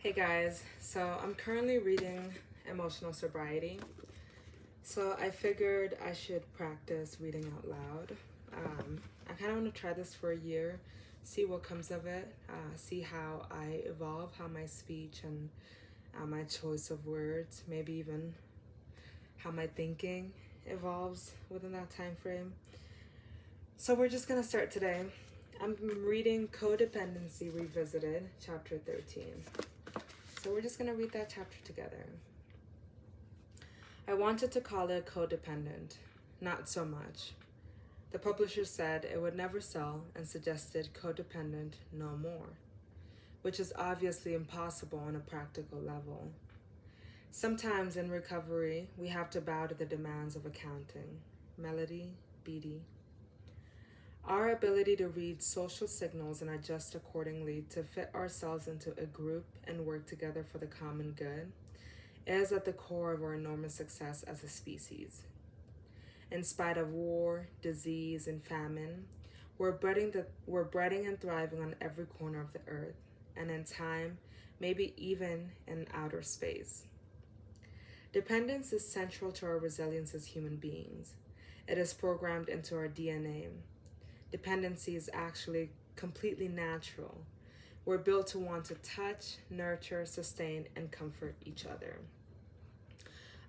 Hey guys, so I'm currently reading Emotional Sobriety. So I figured I should practice reading out loud. I kind of want to try this for a year, see what comes of it, see how I evolve, how my speech and my choice of words, maybe even how my thinking evolves within that time frame. So we're just going to start today. I'm reading Codependency Revisited, chapter 13. So we're just going to read that chapter together. I wanted to call it Codependent, not so much. The publisher said it would never sell and suggested Codependent no more, which is obviously impossible on a practical level. Sometimes in recovery, we have to bow to the demands of accounting. Melody, Beatty. Our ability to read social signals and adjust accordingly to fit ourselves into a group and work together for the common good is at the core of our enormous success as a species. In spite of war, disease, and famine, we're breeding and thriving on every corner of the earth, and in time, maybe even in outer space. Dependence is central to our resilience as human beings. It is programmed into our DNA. Dependency is actually completely natural. We're built to want to touch, nurture, sustain, and comfort each other.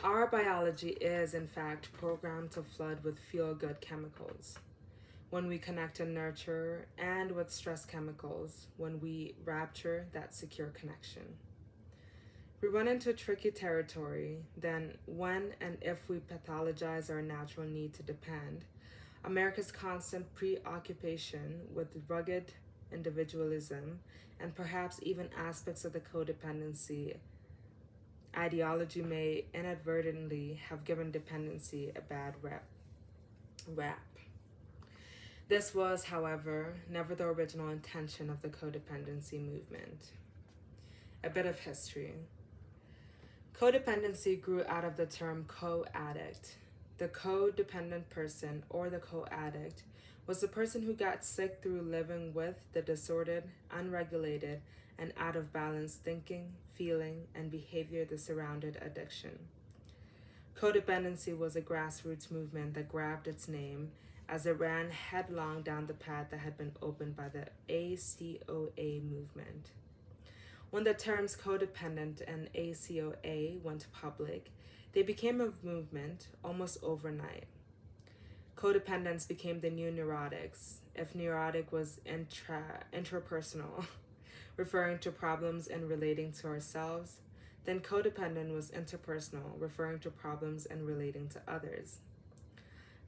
Our biology is, in fact, programmed to flood with feel-good chemicals when we connect and nurture, and with stress chemicals when we rapture that secure connection. We run into tricky territory then when and if we pathologize our natural need to depend. America's constant preoccupation with rugged individualism and perhaps even aspects of the codependency ideology may inadvertently have given dependency a bad rap. This was, however, never the original intention of the codependency movement. A bit of history. Codependency grew out of the term co-addict. The codependent person, or the co-addict, was the person who got sick through living with the disordered, unregulated, and out of balance thinking, feeling, and behavior that surrounded addiction. Codependency was a grassroots movement that grabbed its name as it ran headlong down the path that had been opened by the ACOA movement. When the terms codependent and ACOA went public, they became a movement almost overnight. Codependence became the new neurotics, if neurotic was intrapersonal, referring to problems in relating to ourselves, then codependent was interpersonal, referring to problems in relating to others.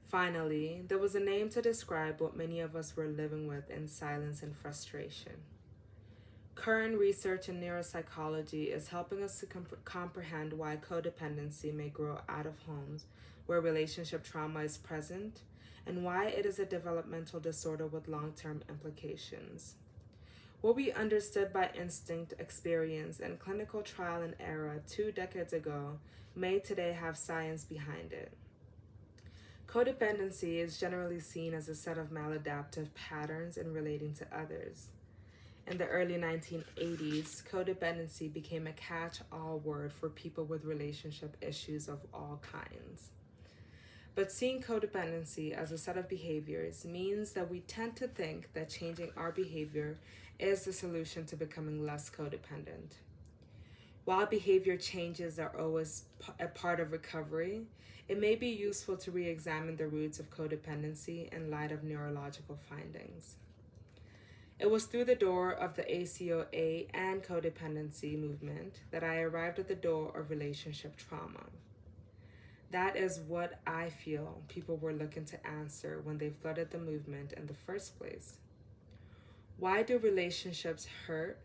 Finally, there was a name to describe what many of us were living with in silence and frustration. Current research in neuropsychology is helping us to comprehend why codependency may grow out of homes where relationship trauma is present, and why it is a developmental disorder with long-term implications. What we understood by instinct, experience, and clinical trial and error 2 decades ago may today have science behind it. Codependency is generally seen as a set of maladaptive patterns in relating to others. In the early 1980s, codependency became a catch-all word for people with relationship issues of all kinds. But seeing codependency as a set of behaviors means that we tend to think that changing our behavior is the solution to becoming less codependent. While behavior changes are always a part of recovery, it may be useful to re-examine the roots of codependency in light of neurological findings. It was through the door of the ACOA and codependency movement that I arrived at the door of relationship trauma. That is what I feel people were looking to answer when they flooded the movement in the first place. Why do relationships hurt,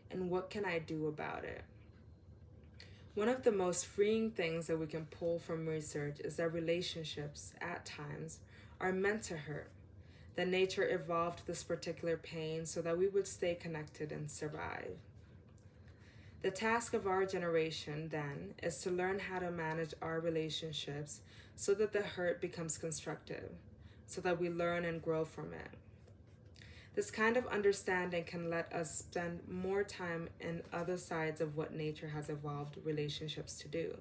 and what can I do about it? One of the most freeing things that we can pull from research is that relationships, at times, are meant to hurt. That nature evolved this particular pain so that we would stay connected and survive. The task of our generation, then, is to learn how to manage our relationships so that the hurt becomes constructive, so that we learn and grow from it. This kind of understanding can let us spend more time in other sides of what nature has evolved relationships to do,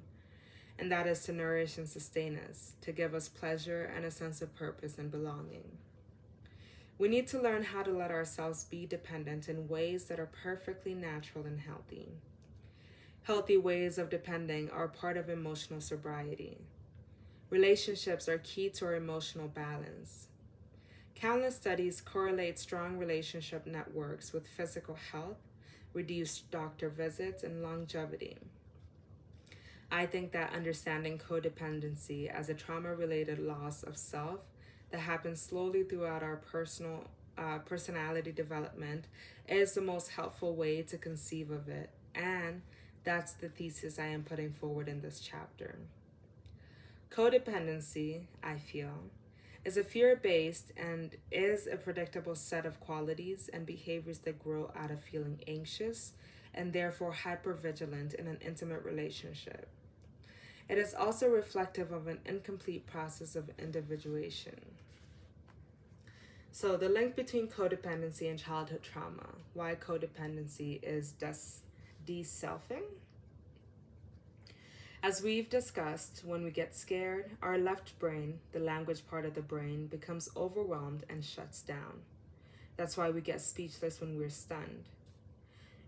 and that is to nourish and sustain us, to give us pleasure and a sense of purpose and belonging. We need to learn how to let ourselves be dependent in ways that are perfectly natural and healthy. Healthy ways of depending are part of emotional sobriety. Relationships are key to our emotional balance. Countless studies correlate strong relationship networks with physical health, reduced doctor visits, and longevity. I think that understanding codependency as a trauma-related loss of self that happens slowly throughout our personality development is the most helpful way to conceive of it, and that's the thesis I am putting forward in this chapter. Codependency, I feel, is a fear-based and is a predictable set of qualities and behaviors that grow out of feeling anxious and therefore hypervigilant in an intimate relationship. It is also reflective of an incomplete process of individuation. So the link between codependency and childhood trauma, why codependency is de-selfing. As we've discussed, when we get scared, our left brain, the language part of the brain, becomes overwhelmed and shuts down. That's why we get speechless when we're stunned.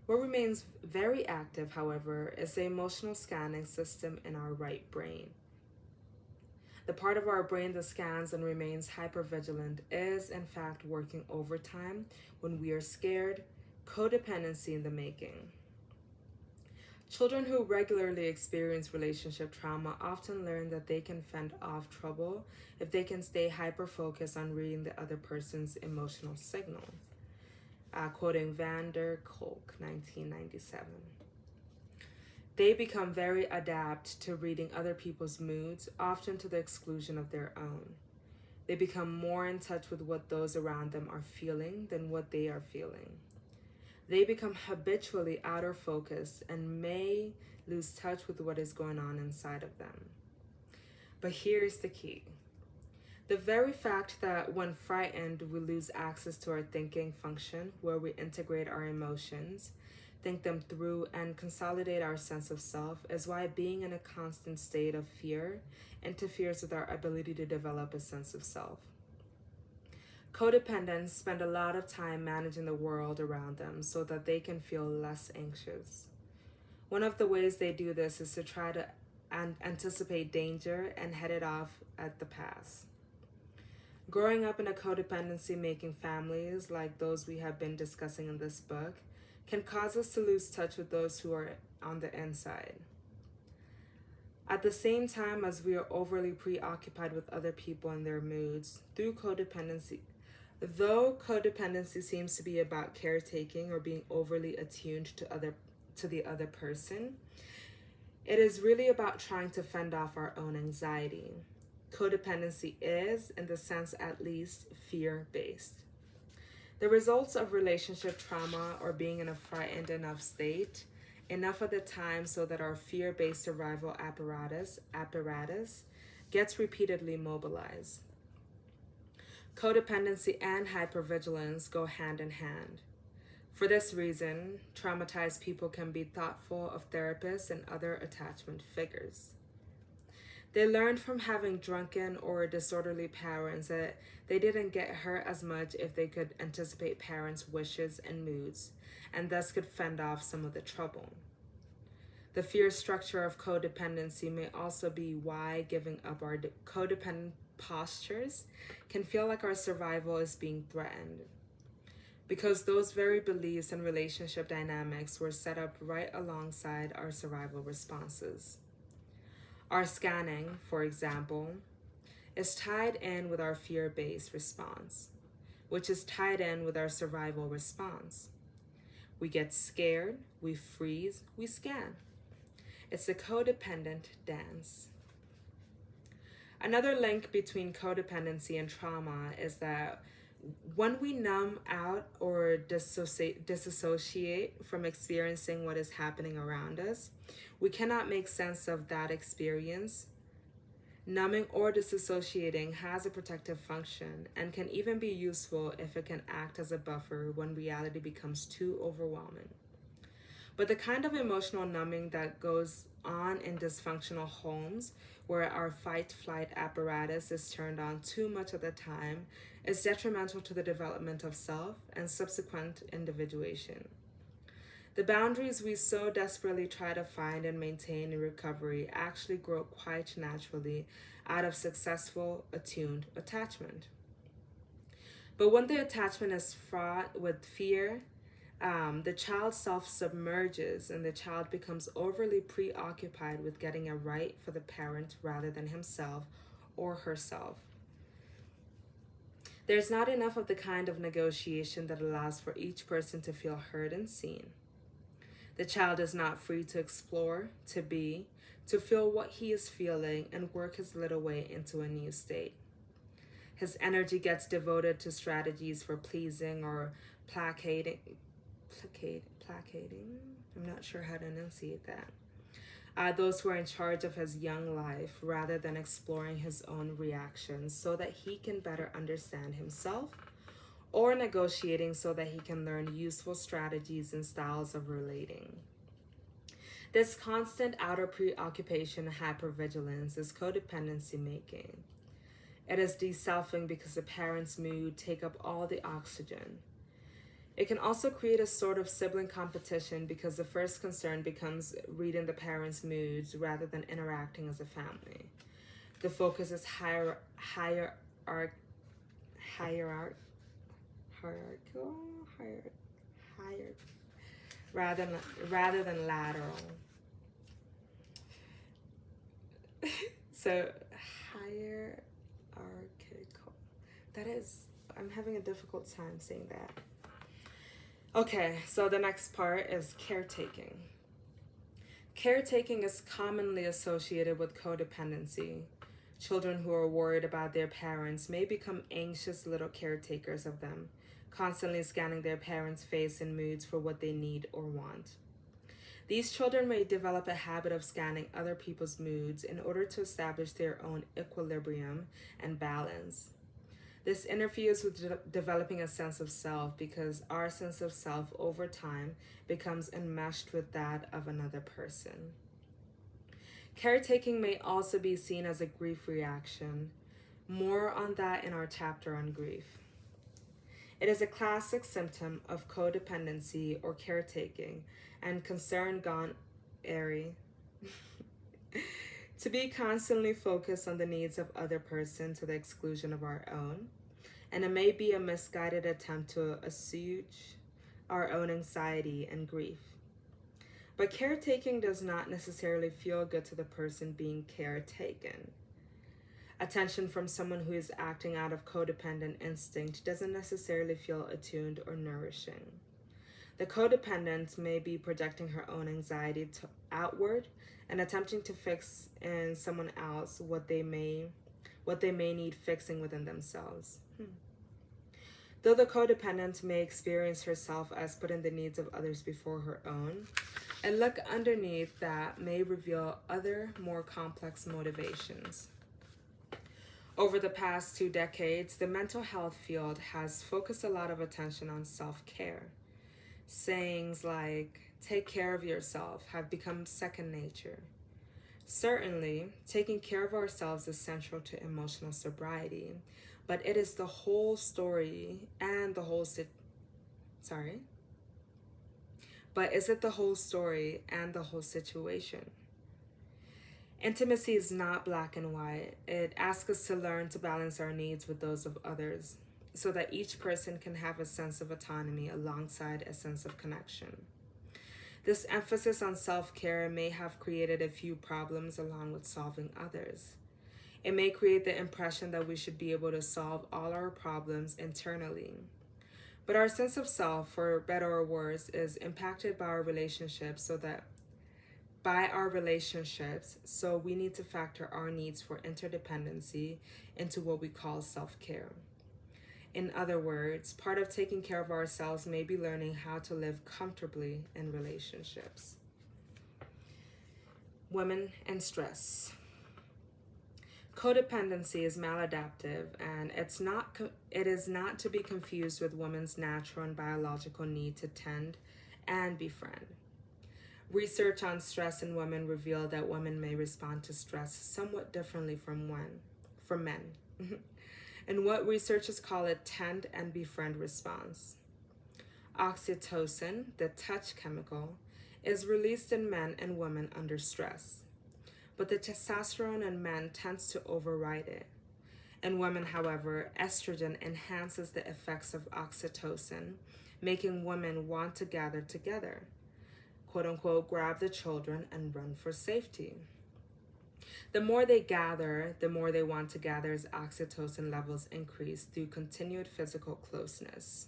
What remains very active, however, is the emotional scanning system in our right brain. The part of our brain that scans and remains hypervigilant is, in fact, working overtime when we are scared, codependency in the making. Children who regularly experience relationship trauma often learn that they can fend off trouble if they can stay hyper-focused on reading the other person's emotional signals. Quoting Van der Kolk, 1997. They become very adept to reading other people's moods, often to the exclusion of their own. They become more in touch with what those around them are feeling than what they are feeling. They become habitually outer focused and may lose touch with what is going on inside of them. But here's the key. The very fact that when frightened, we lose access to our thinking function, where we integrate our emotions, think them through, and consolidate our sense of self, is why being in a constant state of fear interferes with our ability to develop a sense of self. Codependents spend a lot of time managing the world around them so that they can feel less anxious. One of the ways they do this is to try to anticipate danger and head it off at the pass. Growing up in a codependency-making families like those we have been discussing in this book can cause us to lose touch with those who are on the inside. At the same time as we are overly preoccupied with other people and their moods, though codependency seems to be about caretaking or being overly attuned to the other person, it is really about trying to fend off our own anxiety. Codependency is, in the sense at least, fear-based. The results of relationship trauma or being in a frightened enough state, enough of the time so that our fear-based survival apparatus gets repeatedly mobilized. Codependency and hypervigilance go hand in hand. For this reason, traumatized people can be thoughtful of therapists and other attachment figures. They learned from having drunken or disorderly parents that they didn't get hurt as much if they could anticipate parents' wishes and moods, and thus could fend off some of the trouble. The fear structure of codependency may also be why giving up our codependent postures can feel like our survival is being threatened, because those very beliefs and relationship dynamics were set up right alongside our survival responses. Our scanning, for example, is tied in with our fear-based response, which is tied in with our survival response. We get scared, we freeze, we scan. It's a codependent dance. Another link between codependency and trauma is that when we numb out or disassociate from experiencing what is happening around us, we cannot make sense of that experience. Numbing or disassociating has a protective function and can even be useful if it can act as a buffer when reality becomes too overwhelming. But the kind of emotional numbing that goes on in dysfunctional homes, where our fight-flight apparatus is turned on too much of the time, is detrimental to the development of self and subsequent individuation. The boundaries we so desperately try to find and maintain in recovery actually grow quite naturally out of successful, attuned attachment. But when the attachment is fraught with fear, the child's self submerges and the child becomes overly preoccupied with getting it right for the parent rather than himself or herself. There's not enough of the kind of negotiation that allows for each person to feel heard and seen. The child is not free to explore, to be, to feel what he is feeling and work his little way into a new state. His energy gets devoted to strategies for pleasing or placating. I'm not sure how to enunciate that. Those who are in charge of his young life rather than exploring his own reactions so that he can better understand himself, or negotiating so that he can learn useful strategies and styles of relating. This constant outer preoccupation and hypervigilance is codependency making. It is deselfing because the parent's mood take up all the oxygen. It can also create a sort of sibling competition because the first concern becomes reading the parents' moods rather than interacting as a family. The focus is hierarchical, rather than lateral. So hierarchical. That is, I'm having a difficult time saying that. Okay, so the next part is caretaking. Caretaking is commonly associated with codependency. Children who are worried about their parents may become anxious little caretakers of them, constantly scanning their parents' face and moods for what they need or want. These children may develop a habit of scanning other people's moods in order to establish their own equilibrium and balance. This interferes with developing a sense of self because our sense of self over time becomes enmeshed with that of another person. Caretaking may also be seen as a grief reaction. More on that in our chapter on grief. It is a classic symptom of codependency or caretaking and concern gone airy. To be constantly focused on the needs of other person to the exclusion of our own, and it may be a misguided attempt to assuage our own anxiety and grief. But caretaking does not necessarily feel good to the person being caretaken. Attention from someone who is acting out of codependent instinct doesn't necessarily feel attuned or nourishing. The codependent may be projecting her own anxiety outward and attempting to fix in someone else what they may need fixing within themselves. Though the codependent may experience herself as putting the needs of others before her own, a look underneath that may reveal other, more complex motivations. Over the past 2 decades, the mental health field has focused a lot of attention on self-care. Sayings like, take care of yourself, have become second nature. Certainly, taking care of ourselves is central to emotional sobriety, but it is the whole story and the whole But is it the whole story and the whole situation? Intimacy is not black and white. It asks us to learn to balance our needs with those of others so that each person can have a sense of autonomy alongside a sense of connection. This emphasis on self-care may have created a few problems along with solving others. It may create the impression that we should be able to solve all our problems internally. But our sense of self, for better or worse, is impacted by our relationships, so we need to factor our needs for interdependency into what we call self-care. In other words, part of taking care of ourselves may be learning how to live comfortably in relationships. Women and stress. Codependency is maladaptive, and it is not to be confused with women's natural and biological need to tend and befriend. Research on stress in women revealed that women may respond to stress somewhat differently from men. And what researchers call a tend and befriend response. Oxytocin, the touch chemical, is released in men and women under stress. But the testosterone in men tends to override it. In women, however, estrogen enhances the effects of oxytocin, making women want to gather together, quote unquote, grab the children and run for safety. The more they gather, the more they want to gather as oxytocin levels increase through continued physical closeness.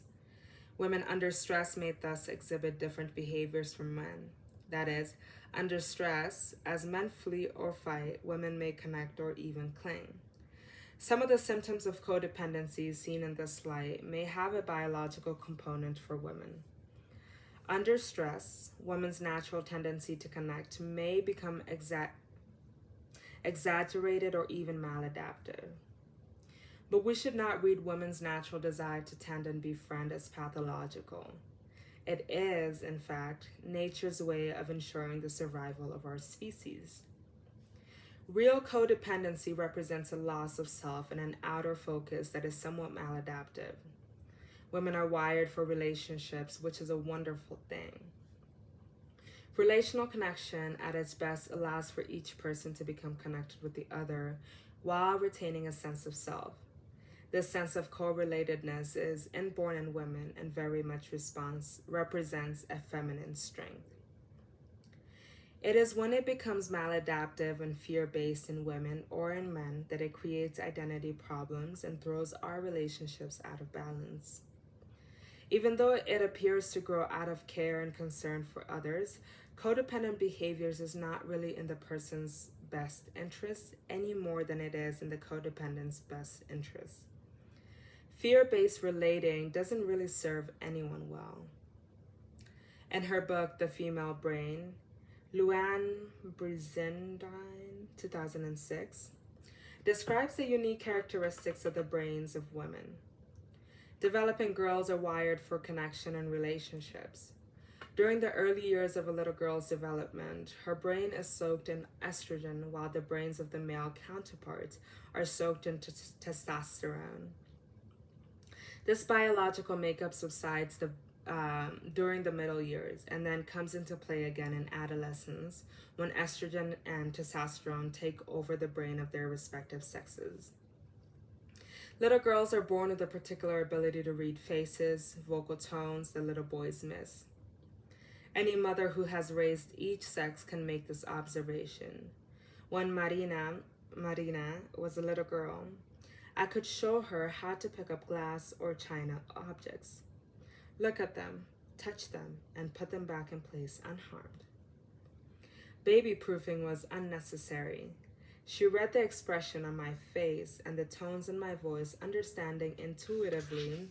Women under stress may thus exhibit different behaviors from men. That is, under stress, as men flee or fight, women may connect or even cling. Some of the symptoms of codependency seen in this light may have a biological component for women. Under stress, women's natural tendency to connect may become exaggerated or even maladaptive. But we should not read women's natural desire to tend and befriend as pathological. It is, in fact, nature's way of ensuring the survival of our species. Real codependency represents a loss of self and an outer focus that is somewhat maladaptive. Women are wired for relationships, which is a wonderful thing. Relational connection at its best allows for each person to become connected with the other while retaining a sense of self. This sense of correlatedness is inborn in women and very much represents a feminine strength. It is when it becomes maladaptive and fear-based in women or in men that it creates identity problems and throws our relationships out of balance. Even though it appears to grow out of care and concern for others, codependent behaviors is not really in the person's best interest any more than it is in the codependent's best interest. Fear-based relating doesn't really serve anyone well. In her book, The Female Brain, Luann Brizendine, 2006, describes the unique characteristics of the brains of women. Developing girls are wired for connection and relationships. During the early years of a little girl's development, her brain is soaked in estrogen while the brains of the male counterparts are soaked in testosterone. This biological makeup subsides during the middle years and then comes into play again in adolescence when estrogen and testosterone take over the brain of their respective sexes. Little girls are born with a particular ability to read faces, vocal tones that little boys miss. Any mother who has raised each sex can make this observation. When Marina was a little girl, I could show her how to pick up glass or china objects. Look at them, touch them, and put them back in place unharmed. Baby-proofing was unnecessary. She read the expression on my face and the tones in my voice, understanding intuitively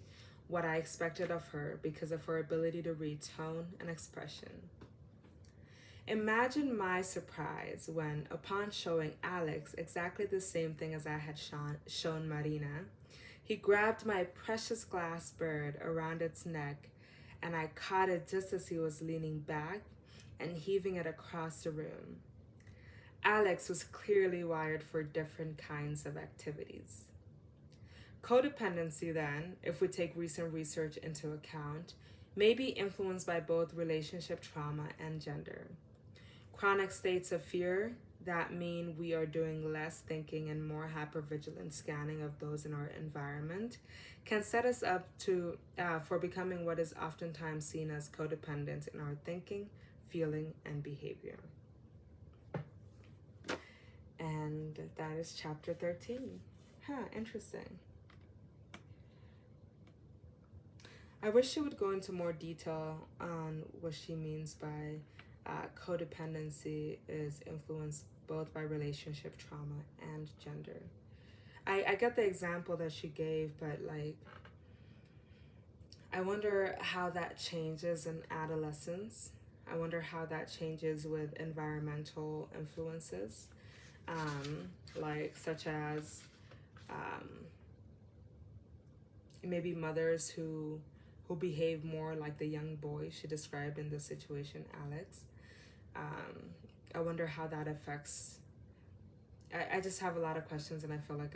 what I expected of her because of her ability to read tone and expression. Imagine my surprise when, upon showing Alex exactly the same thing as I had shown Marina, he grabbed my precious glass bird around its neck, and I caught it just as he was leaning back and heaving it across the room. Alex was clearly wired for different kinds of activities. Codependency, then, if we take recent research into account, may be influenced by both relationship trauma and gender. Chronic states of fear that mean we are doing less thinking and more hypervigilant scanning of those in our environment can set us up for becoming what is oftentimes seen as codependent in our thinking, feeling, and behavior. And that is chapter 13. Interesting. I wish she would go into more detail on what she means by codependency is influenced both by relationship trauma and gender. I get the example that she gave, but I wonder how that changes in adolescence. I wonder how that changes with environmental influences. like such as maybe mothers who behave more like the young boy she described in the situation, Alex. I wonder how that affects. I just have a lot of questions, and I feel like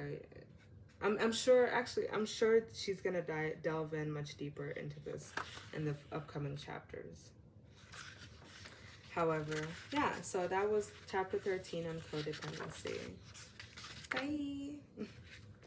I'm sure. Actually, I'm sure she's gonna delve in much deeper into this in the upcoming chapters. However, yeah. So that was chapter 13 on codependency. Bye.